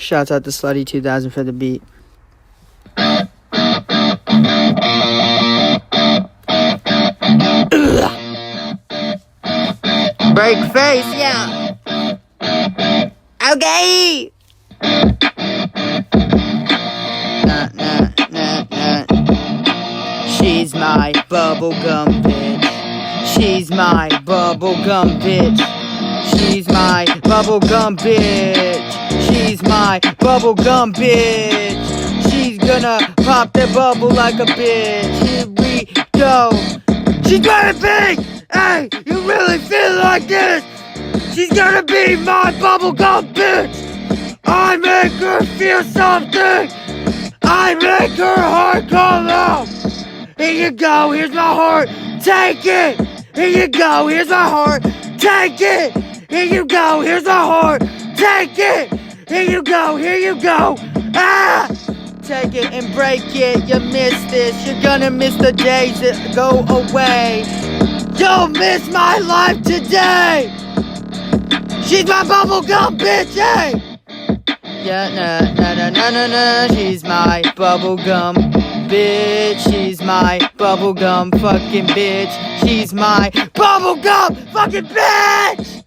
Shouts out to Slutty 2000 for the beat. Break face, yeah. Okay. She's my bubblegum bitch. She's my bubblegum bitch. She's my bubblegum bitch. She's my bubblegum bitch. She's gonna pop that bubble like a bitch. Here we go. She's gonna be. Hey, you really feel like this? She's gonna be my bubblegum bitch. I make her feel something. I make her heart come out. Here you go, here's my heart. Take it. Here you go, here's my heart. Take it. Here you go, here's my heart. Take it. Here you go, here you go. Ah! Take it and break it. You missed this. You're gonna miss the days that go away. You'll miss my life today. She's my bubblegum bitch, hey! Yeah, nah. She's my bubblegum bitch. She's my bubblegum fucking bitch. She's my bubblegum fucking bitch!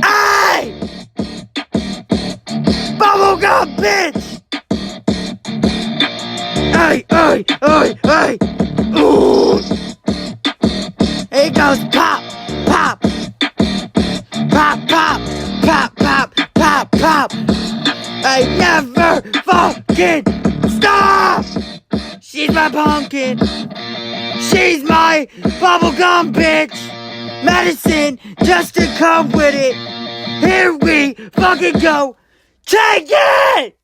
Hey! Bubblegum bitch! Hey! Ooh! It goes pop, pop. Pop, pop, pop, pop, pop, pop. I never fucking stop. She's my pumpkin. She's my bubblegum bitch. Medicine just to come with it. Here we fucking go. Take it!